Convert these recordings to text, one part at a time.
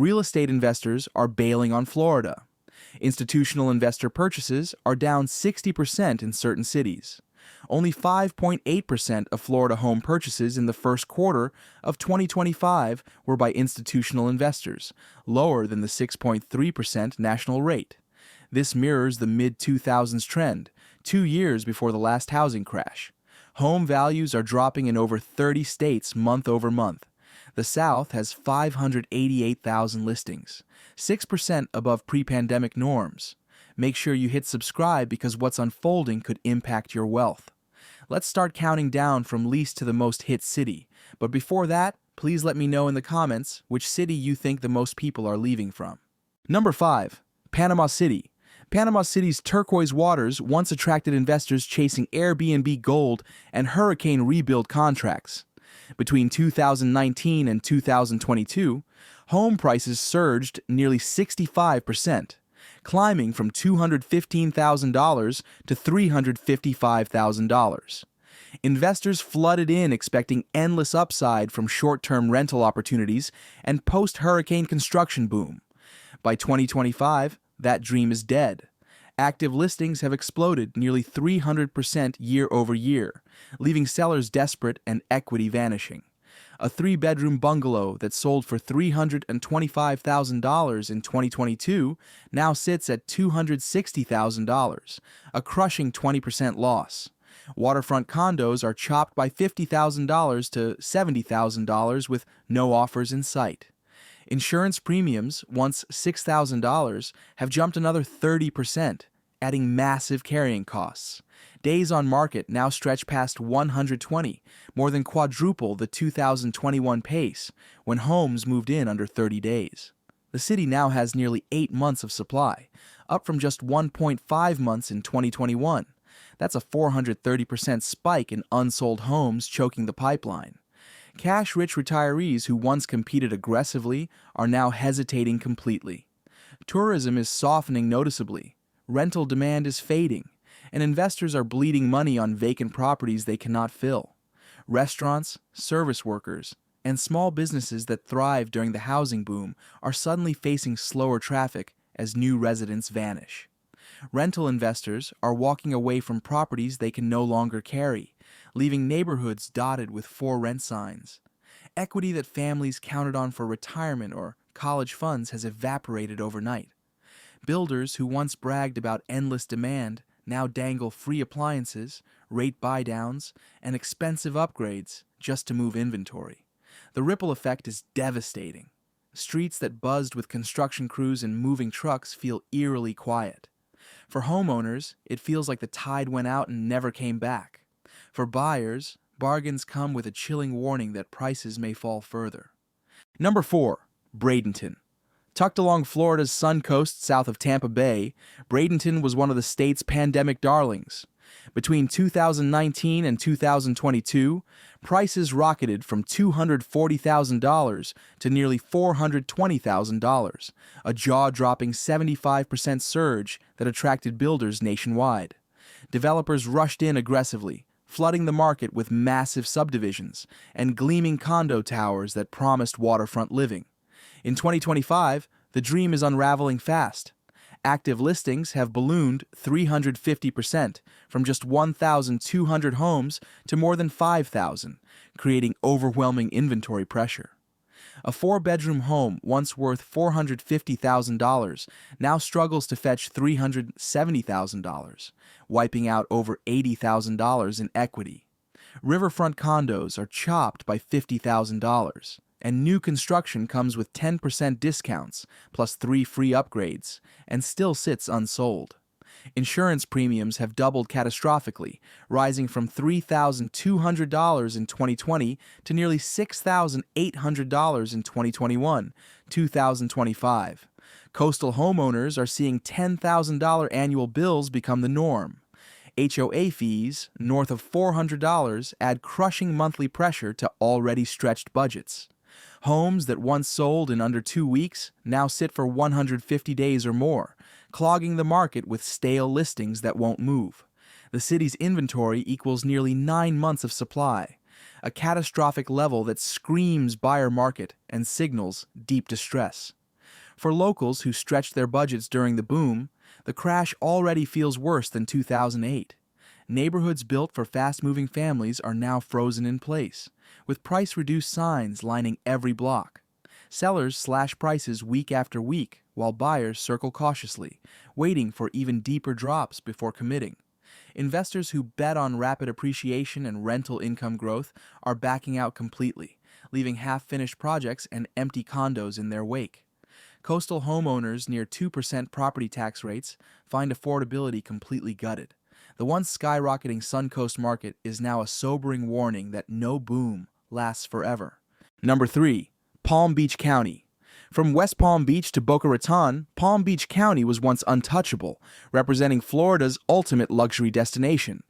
Real estate investors are bailing on Florida. Institutional investor purchases are down 60% in certain cities. Only 5.8% of Florida home purchases in the first quarter of 2025 were by institutional investors, lower than the 6.3% national rate. This mirrors the mid-2000s trend, 2 years before the last housing crash. Home values are dropping in over 30 states month over month. The South has 588,000 listings, 6% above pre-pandemic norms. Make sure you hit subscribe because what's unfolding could impact your wealth. Let's start counting down from least to the most hit city. But before that, please let me know in the comments which city you think the most people are leaving from. Number 5. Panama City. Panama City's turquoise waters once attracted investors chasing Airbnb gold and hurricane rebuild contracts. Between 2019 and 2022, home prices surged nearly 65%, climbing from $215,000 to $355,000. Investors flooded in expecting endless upside from short-term rental opportunities and post-hurricane construction boom. By 2025, that dream is dead. Active listings have exploded nearly 300% year over year, leaving sellers desperate and equity vanishing. A 3-bedroom bungalow that sold for $325,000 in 2022 now sits at $260,000, a crushing 20% loss. Waterfront condos are chopped by $50,000 to $70,000 with no offers in sight. Insurance premiums, once $6,000, have jumped another 30%, adding massive carrying costs. Days on market now stretch past 120, more than quadruple the 2021 pace, when homes moved in under 30 days. The city now has nearly 8 months of supply, up from just 1.5 months in 2021. That's a 430% spike in unsold homes choking the pipeline. Cash-rich retirees who once competed aggressively are now hesitating completely. Tourism is softening noticeably. Rental demand is fading, and investors are bleeding money on vacant properties they cannot fill. Restaurants, service workers, and small businesses that thrived during the housing boom are suddenly facing slower traffic as new residents vanish. Rental investors are walking away from properties they can no longer carry, leaving neighborhoods dotted with for rent signs. Equity that families counted on for retirement or college funds has evaporated overnight. Builders who once bragged about endless demand now dangle free appliances, rate buy-downs, and expensive upgrades just to move inventory. The ripple effect is devastating. Streets that buzzed with construction crews and moving trucks feel eerily quiet. For homeowners, it feels like the tide went out and never came back. For buyers, bargains come with a chilling warning that prices may fall further. Number 4. Bradenton. Tucked along Florida's sun coast south of Tampa Bay, Bradenton was one of the state's pandemic darlings. Between 2019 and 2022, prices rocketed from $240,000 to nearly $420,000, a jaw-dropping 75% surge that attracted builders nationwide. Developers rushed in aggressively, flooding the market with massive subdivisions and gleaming condo towers that promised waterfront living. In 2025, the dream is unraveling fast. Active listings have ballooned 350% from just 1,200 homes to more than 5,000, creating overwhelming inventory pressure. A 4-bedroom home once worth $450,000 now struggles to fetch $370,000, wiping out over $80,000 in equity. Riverfront condos are chopped by $50,000. And new construction comes with 10% discounts, plus 3 free upgrades, and still sits unsold. Insurance premiums have doubled catastrophically, rising from $3,200 in 2020 to nearly $6,800 in 2025. Coastal homeowners are seeing $10,000 annual bills become the norm. HOA fees, north of $400, add crushing monthly pressure to already stretched budgets. Homes that once sold in under 2 weeks now sit for 150 days or more, clogging the market with stale listings that won't move. The city's inventory equals nearly 9 months of supply, a catastrophic level that screams buyer market and signals deep distress. For locals who stretched their budgets during the boom, the crash already feels worse than 2008. Neighborhoods built for fast-moving families are now frozen in place, with price-reduced signs lining every block. Sellers slash prices week after week, while buyers circle cautiously, waiting for even deeper drops before committing. Investors who bet on rapid appreciation and rental income growth are backing out completely, leaving half-finished projects and empty condos in their wake. Coastal homeowners near 2% property tax rates find affordability completely gutted. The once skyrocketing Suncoast market is now a sobering warning that no boom lasts forever. Number 3. Palm Beach County. From West Palm Beach to Boca Raton, Palm Beach County was once untouchable, representing Florida's ultimate luxury destination.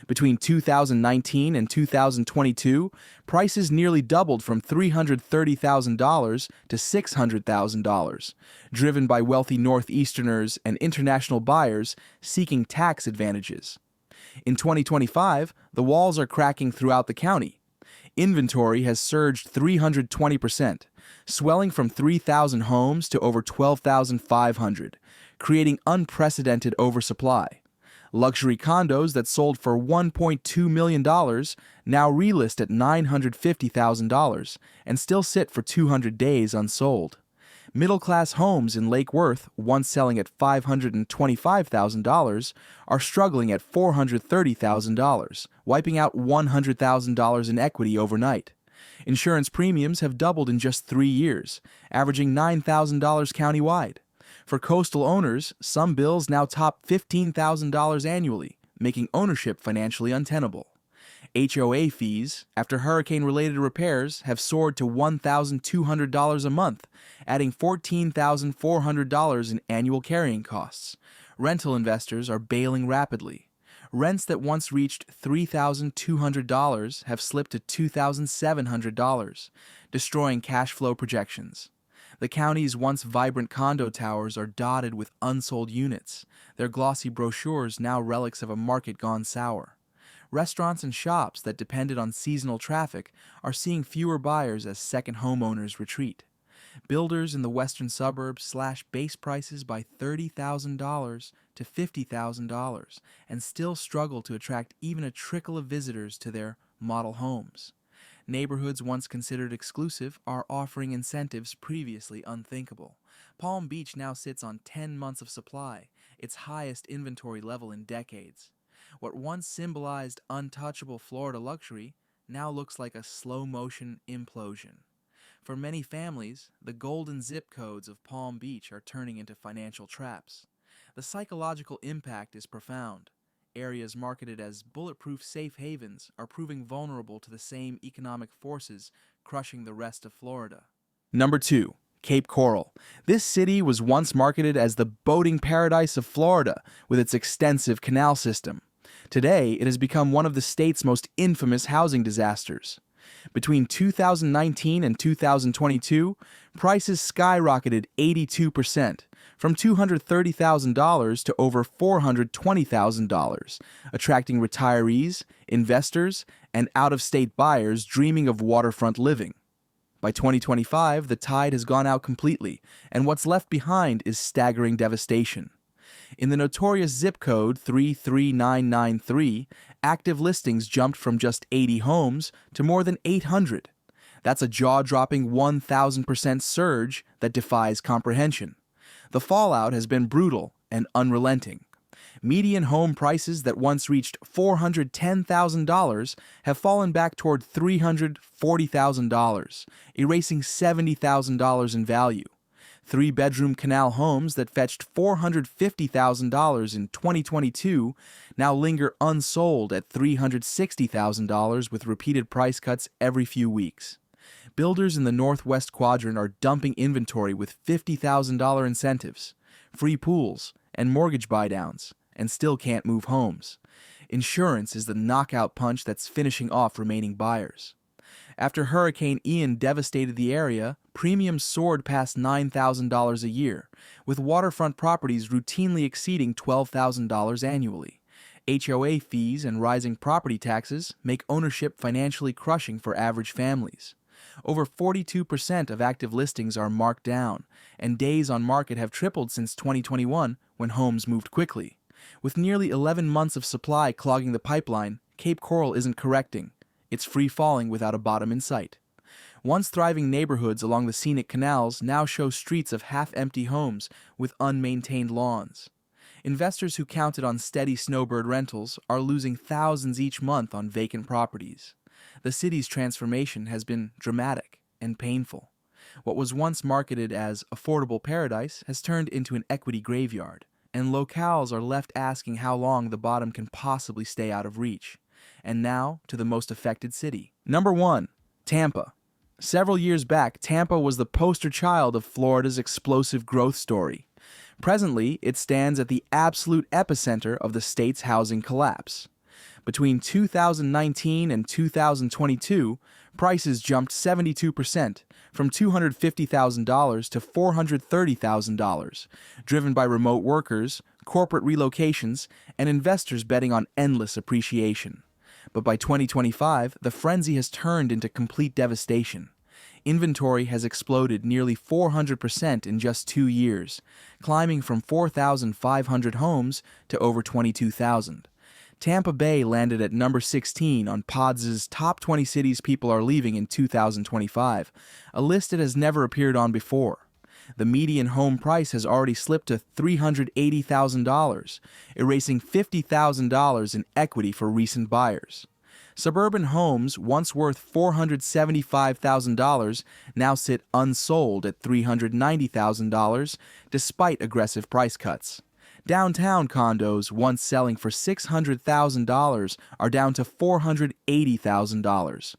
Between 2019 and 2022, prices nearly doubled from $330,000 to $600,000, driven by wealthy Northeasterners and international buyers seeking tax advantages. In 2025, the walls are cracking throughout the county. Inventory has surged 320%, swelling from 3,000 homes to over 12,500, creating unprecedented oversupply. Luxury condos that sold for $1.2 million now relist at $950,000 and still sit for 200 days unsold. Middle-class homes in Lake Worth, once selling at $525,000, are struggling at $430,000, wiping out $100,000 in equity overnight. Insurance premiums have doubled in just 3 years, averaging $9,000 countywide. For coastal owners, some bills now top $15,000 annually, making ownership financially untenable. HOA fees, after hurricane-related repairs, have soared to $1,200 a month, adding $14,400 in annual carrying costs. Rental investors are bailing rapidly. Rents that once reached $3,200 have slipped to $2,700, destroying cash flow projections. The county's once vibrant condo towers are dotted with unsold units, their glossy brochures now relics of a market gone sour. Restaurants and shops that depended on seasonal traffic are seeing fewer buyers as second homeowners retreat. Builders in the western suburbs slash base prices by $30,000 to $50,000 and still struggle to attract even a trickle of visitors to their model homes. Neighborhoods once considered exclusive are offering incentives previously unthinkable. Palm Beach now sits on 10 months of supply, its highest inventory level in decades. What once symbolized untouchable Florida luxury now looks like a slow-motion implosion. For many families, the golden zip codes of Palm Beach are turning into financial traps. The psychological impact is profound. Areas marketed as bulletproof safe havens are proving vulnerable to the same economic forces crushing the rest of Florida. Number 2. Cape Coral. This city was once marketed as the boating paradise of Florida with its extensive canal system. Today, it has become one of the state's most infamous housing disasters. Between 2019 and 2022, prices skyrocketed 82%, from $230,000 to over $420,000, attracting retirees, investors, and out-of-state buyers dreaming of waterfront living. By 2025, the tide has gone out completely, and what's left behind is staggering devastation. In the notorious zip code 33993, active listings jumped from just 80 homes to more than 800. That's a jaw-dropping 1,000% surge that defies comprehension. The fallout has been brutal and unrelenting. Median home prices that once reached $410,000 have fallen back toward $340,000, erasing $70,000 in value. 3-bedroom canal homes that fetched $450,000 in 2022 now linger unsold at $360,000 with repeated price cuts every few weeks. Builders in the Northwest Quadrant are dumping inventory with $50,000 incentives, free pools, and mortgage buydowns, and still can't move homes. Insurance is the knockout punch that's finishing off remaining buyers. After Hurricane Ian devastated the area, premiums soared past $9,000 a year, with waterfront properties routinely exceeding $12,000 annually. HOA fees and rising property taxes make ownership financially crushing for average families. Over 42% of active listings are marked down, and days on market have tripled since 2021 when homes moved quickly. With nearly 11 months of supply clogging the pipeline, Cape Coral isn't correcting. It's free falling without a bottom in sight. Once thriving neighborhoods along the scenic canals now show streets of half-empty homes with unmaintained lawns. Investors who counted on steady snowbird rentals are losing thousands each month on vacant properties. The city's transformation has been dramatic and painful. What was once marketed as affordable paradise has turned into an equity graveyard, and locales are left asking how long the bottom can possibly stay out of reach. And now to the most affected city. Number 1. Tampa. Several years back, Tampa was the poster child of Florida's explosive growth story. Presently, it stands at the absolute epicenter of the state's housing collapse. Between 2019 and 2022, prices jumped 72%, from $250,000 to $430,000, driven by remote workers, corporate relocations, and investors betting on endless appreciation. But by 2025, the frenzy has turned into complete devastation. Inventory has exploded nearly 400% in just 2 years, climbing from 4,500 homes to over 22,000. Tampa Bay landed at number 16 on Pods' top 20 cities people are leaving in 2025, a list it has never appeared on before. The median home price has already slipped to $380,000, erasing $50,000 in equity for recent buyers. Suburban homes, once worth $475,000, now sit unsold at $390,000, despite aggressive price cuts. Downtown condos, once selling for $600,000, are down to $480,000.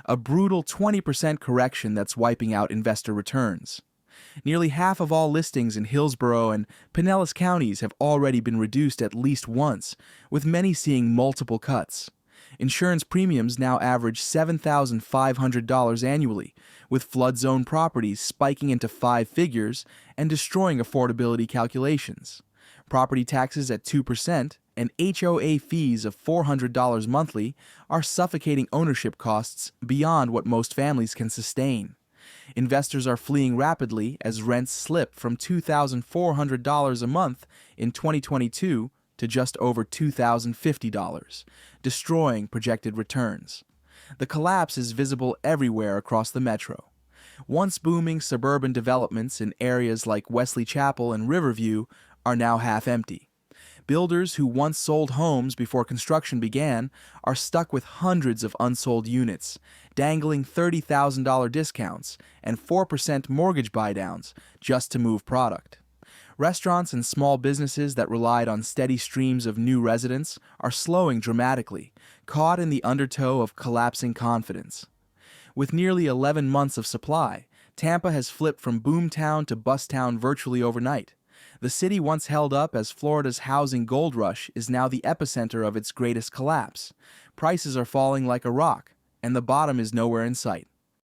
A brutal 20% correction that's wiping out investor returns. Nearly half of all listings in Hillsborough and Pinellas counties have already been reduced at least once, with many seeing multiple cuts. Insurance premiums now average $7,500 annually, with flood zone properties spiking into 5 figures and destroying affordability calculations. Property taxes at 2% and HOA fees of $400 monthly are suffocating ownership costs beyond what most families can sustain. Investors are fleeing rapidly as rents slip from $2,400 a month in 2022 to just over $2,050, destroying projected returns. The collapse is visible everywhere across the metro. Once booming suburban developments in areas like Wesley Chapel and Riverview are now half empty. Builders who once sold homes before construction began are stuck with hundreds of unsold units, dangling $30,000 discounts and 4% mortgage buydowns just to move product. Restaurants and small businesses that relied on steady streams of new residents are slowing dramatically, caught in the undertow of collapsing confidence. With nearly 11 months of supply, Tampa has flipped from boomtown to busttown virtually overnight. The city once held up as Florida's housing gold rush is now the epicenter of its greatest collapse. Prices are falling like a rock, and the bottom is nowhere in sight.